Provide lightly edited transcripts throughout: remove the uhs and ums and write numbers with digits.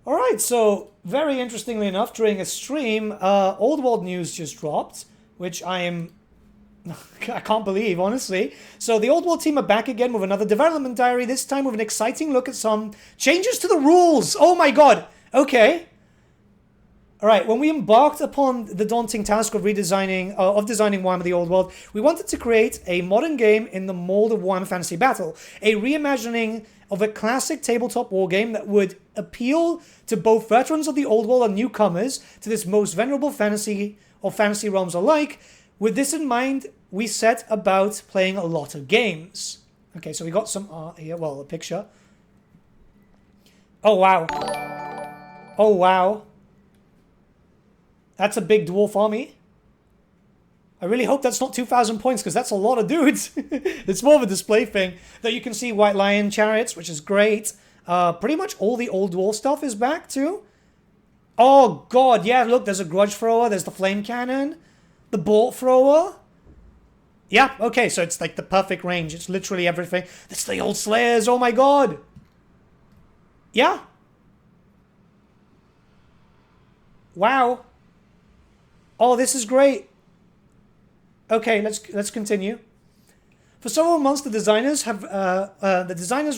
All right, so very interestingly enough, during a stream, Old World news just dropped, which I can't believe, honestly. So the Old World team are back again with another development diary, this time with an exciting look at some changes to the rules. Oh my god. Okay. All right, when we embarked upon the daunting task of designing Warhammer The Old World, we wanted to create a modern game in the mold of Warhammer Fantasy Battle, a reimagining of a classic tabletop war game that would appeal to both veterans of the Old World and newcomers to this most venerable fantasy or fantasy realms alike. With this in mind, we set about playing a lot of games. Okay, so we got some art here, well, a picture. Oh, wow. Oh, wow. That's a big dwarf army. I really hope that's not 2,000 points, because that's a lot of dudes. It's more of a display thing. Though you can see White Lion chariots, which is great. Pretty much all the old dwarf stuff is back too. Oh god, yeah, look, there's a grudge thrower, there's the flame cannon, the bolt thrower. Yeah, okay, so it's like the perfect range. It's literally everything. That's the old slayers, oh my god. Yeah. Wow. Oh, this is great. Okay, let's continue. For several months, the designers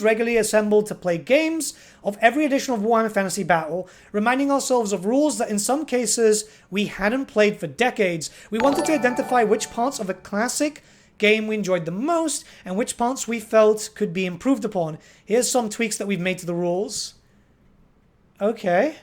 regularly assembled to play games of every edition of Warhammer Fantasy Battle, reminding ourselves of rules that in some cases we hadn't played for decades. We wanted to identify which parts of a classic game we enjoyed the most and which parts we felt could be improved upon. Here's some tweaks that we've made to the rules. Okay.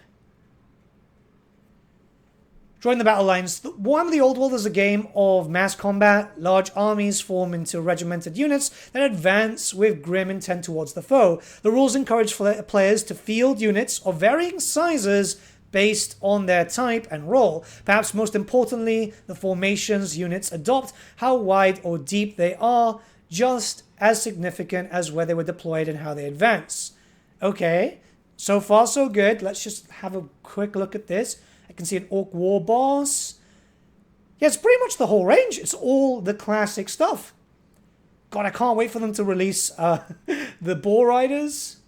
Join the battle lines. Warhammer The Old World is a game of mass combat. Large armies form into regimented units that advance with grim intent towards the foe. The rules encourage players to field units of varying sizes based on their type and role. Perhaps most importantly, the formations units adopt, how wide or deep they are, just as significant as where they were deployed and how they advance. Okay, so far so good. Let's just have a quick look at this. I can see an Orc War Boss. Yeah, it's pretty much the whole range. It's all the classic stuff. God, I can't wait for them to release the Boar Riders.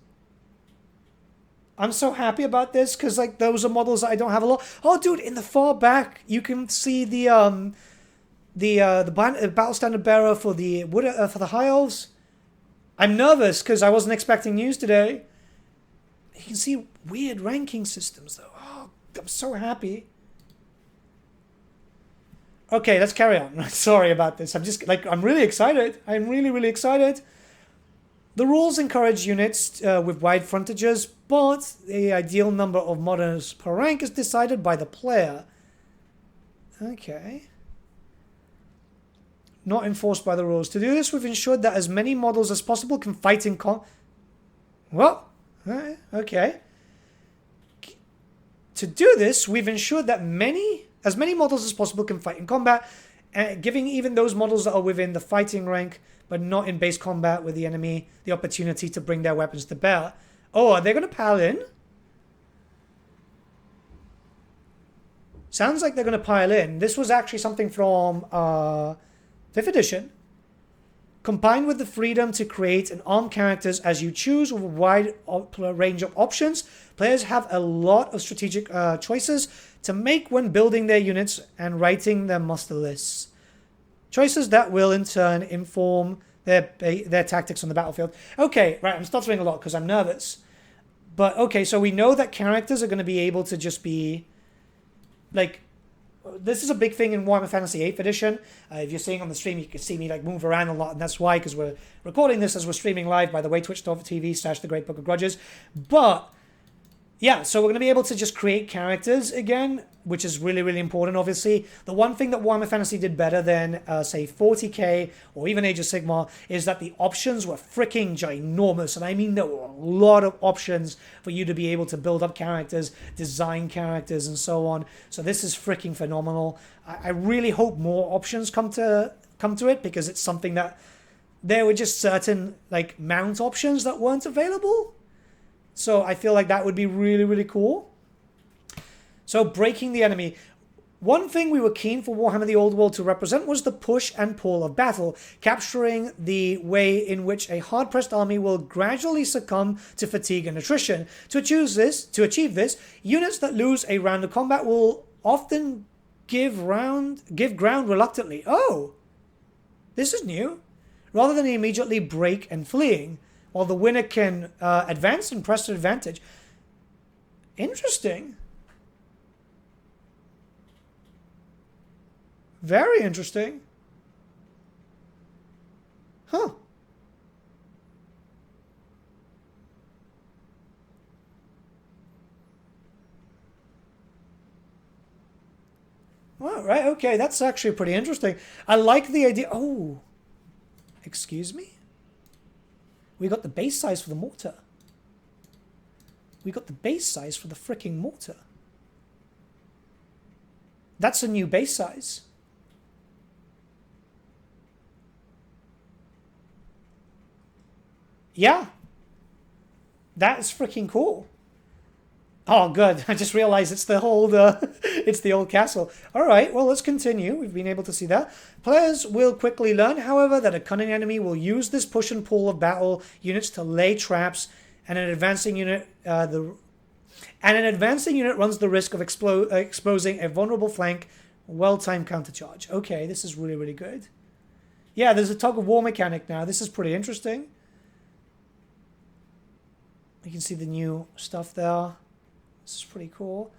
I'm so happy about this because like those are models that I don't have a lot. Oh, dude, in the far back you can see the battle standard bearer for the High Elves. I'm nervous because I wasn't expecting news today. You can see weird ranking systems though. I'm so happy. Okay, let's carry on. Sorry about this. I'm really excited. I'm really, really excited. The rules encourage units with wide frontages, but the ideal number of models per rank is decided by the player. Okay. Not enforced by the rules. To do this, we've ensured that as many models as possible can fight in What? Okay. To do this, we've ensured that as many models as possible can fight in combat, giving even those models that are within the fighting rank, but not in base combat with the enemy, the opportunity to bring their weapons to bear. Oh, are they going to pile in? Sounds like they're going to pile in. This was actually something from 5th edition. Combined with the freedom to create and arm characters as you choose with a wide range of options, players have a lot of strategic choices to make when building their units and writing their muster lists. Choices that will in turn inform their tactics on the battlefield. Okay, right, I'm stuttering a lot because I'm nervous. But okay, so we know that characters are going to be able to just be like... This is a big thing in Warhammer Fantasy 8th edition. If you're seeing on the stream, you can see me like move around a lot, and that's why, because we're recording this as we're streaming live, by the way, twitch.tv/The Great Book of Grudges. But yeah, so we're going to be able to just create characters again, which is really, really important, obviously. The one thing that Warhammer Fantasy did better than, say, 40k or even Age of Sigmar is that the options were freaking ginormous. And I mean, there were a lot of options for you to be able to build up characters, design characters, and so on. So this is freaking phenomenal. I really hope more options come to it, because it's something that there were just certain like mount options that weren't available. So I feel like that would be really, really cool. So breaking the enemy. One thing we were keen for Warhammer The Old World to represent was the push and pull of battle, capturing the way in which a hard-pressed army will gradually succumb to fatigue and attrition. To achieve this, units that lose a round of combat will often give ground reluctantly. Oh, this is new. Rather than immediately break and fleeing, while the winner can advance and press an advantage. Interesting. Very interesting. Huh. Well, right, okay, that's actually pretty interesting. I like the idea. Oh, excuse me? We got the base size for the mortar. We got the base size for the freaking mortar. That's a new base size. Yeah. That's freaking cool. Oh, good. I just realized it's the whole, it's the old castle. All right, well, let's continue. We've been able to see that. Players will quickly learn, however, that a cunning enemy will use this push and pull of battle units to lay traps, and an advancing unit runs the risk of exposing a vulnerable flank. Well-timed countercharge. Okay, this is really, really good. Yeah, there's a tug of war mechanic now. This is pretty interesting. You can see the new stuff there. This is pretty cool.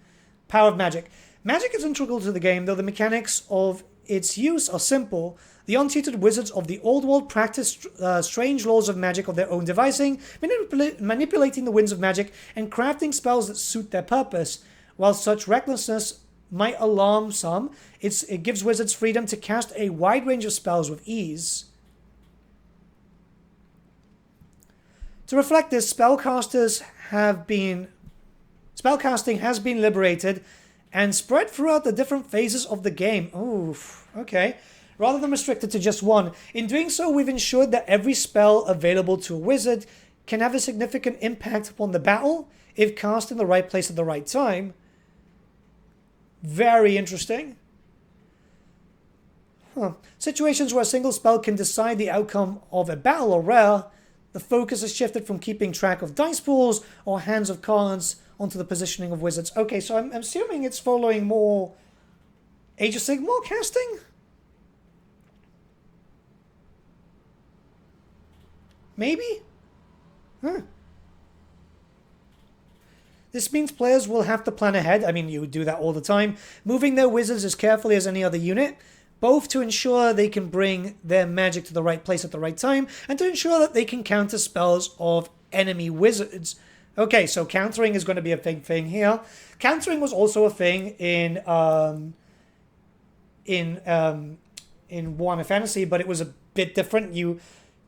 Power of magic. Magic is integral to the game, though the mechanics of its use are simple. The untutored wizards of the old world practice strange laws of magic of their own devising, manipulating the winds of magic and crafting spells that suit their purpose. While such recklessness might alarm some, it gives wizards freedom to cast a wide range of spells with ease. To reflect this, spellcasting has been liberated and spread throughout the different phases of the game. Oof, okay. Rather than restricted to just one. In doing so, we've ensured that every spell available to a wizard can have a significant impact upon the battle if cast in the right place at the right time. Very interesting. Situations where a single spell can decide the outcome of a battle are rare. The focus has shifted from keeping track of dice pools or hands of cards onto the positioning of wizards. Okay, so I'm assuming it's following more Age of Sigmar casting? Maybe? Huh. This means players will have to plan ahead. I mean, you do that all the time. Moving their wizards as carefully as any other unit, both to ensure they can bring their magic to the right place at the right time, and to ensure that they can counter spells of enemy wizards. Okay, so countering is going to be a big thing here. Countering was also a thing in Warhammer Fantasy, but it was a bit different. You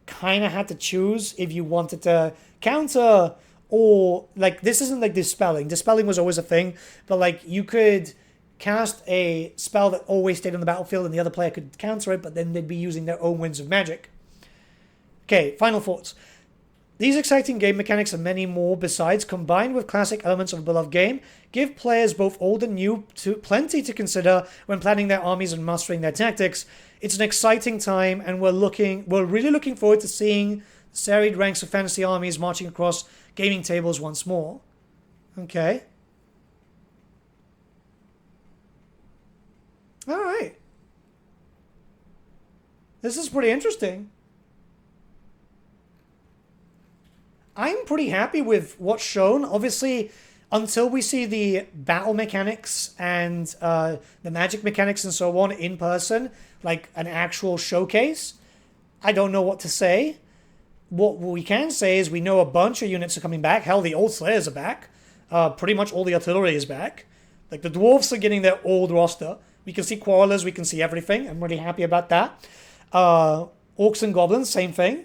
kind of had to choose if you wanted to counter, or like, this isn't like dispelling. Dispelling was always a thing, but like, you could cast a spell that always stayed on the battlefield and the other player could counter it, but then they'd be using their own winds of magic. Okay, final thoughts. These exciting game mechanics and many more besides, combined with classic elements of a beloved game, give players both old and new plenty to consider when planning their armies and mastering their tactics. It's an exciting time, and we're really looking forward to seeing the serried ranks of fantasy armies marching across gaming tables once more. Okay. All right. This is pretty interesting. I'm pretty happy with what's shown. Obviously, until we see the battle mechanics and the magic mechanics and so on in person, like an actual showcase, I don't know what to say. What we can say is we know a bunch of units are coming back. Hell, the old Slayers are back. Pretty much all the artillery is back. Like, the dwarves are getting their old roster. We can see Quarrelers, we can see everything. I'm really happy about that. Orcs and Goblins, same thing.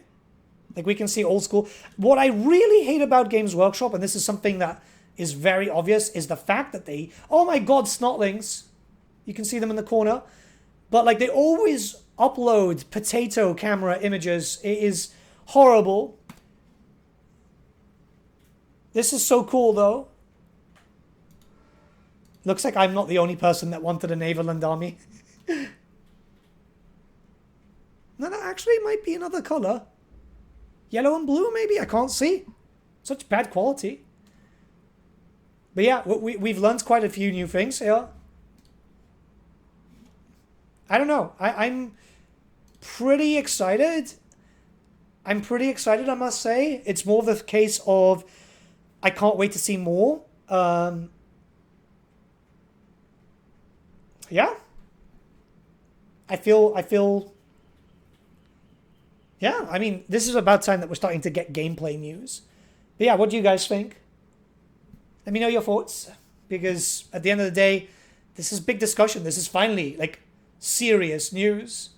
Like, we can see old school. What I really hate about Games Workshop, and this is something that is very obvious, is the fact that they... Oh my god, Snotlings! You can see them in the corner. But, like, they always upload potato camera images. It is horrible. This is so cool, though. Looks like I'm not the only person that wanted a Neverland army. No, that actually might be another color. Yellow and blue, maybe? I can't see. Such bad quality. But yeah, we've learned quite a few new things here. I don't know. I'm pretty excited. I'm pretty excited, I must say. It's more the case of I can't wait to see more. Yeah. I feel... Yeah, I mean, this is about time that we're starting to get gameplay news. But yeah, what do you guys think? Let me know your thoughts. Because at the end of the day, this is big discussion. This is finally, like, serious news.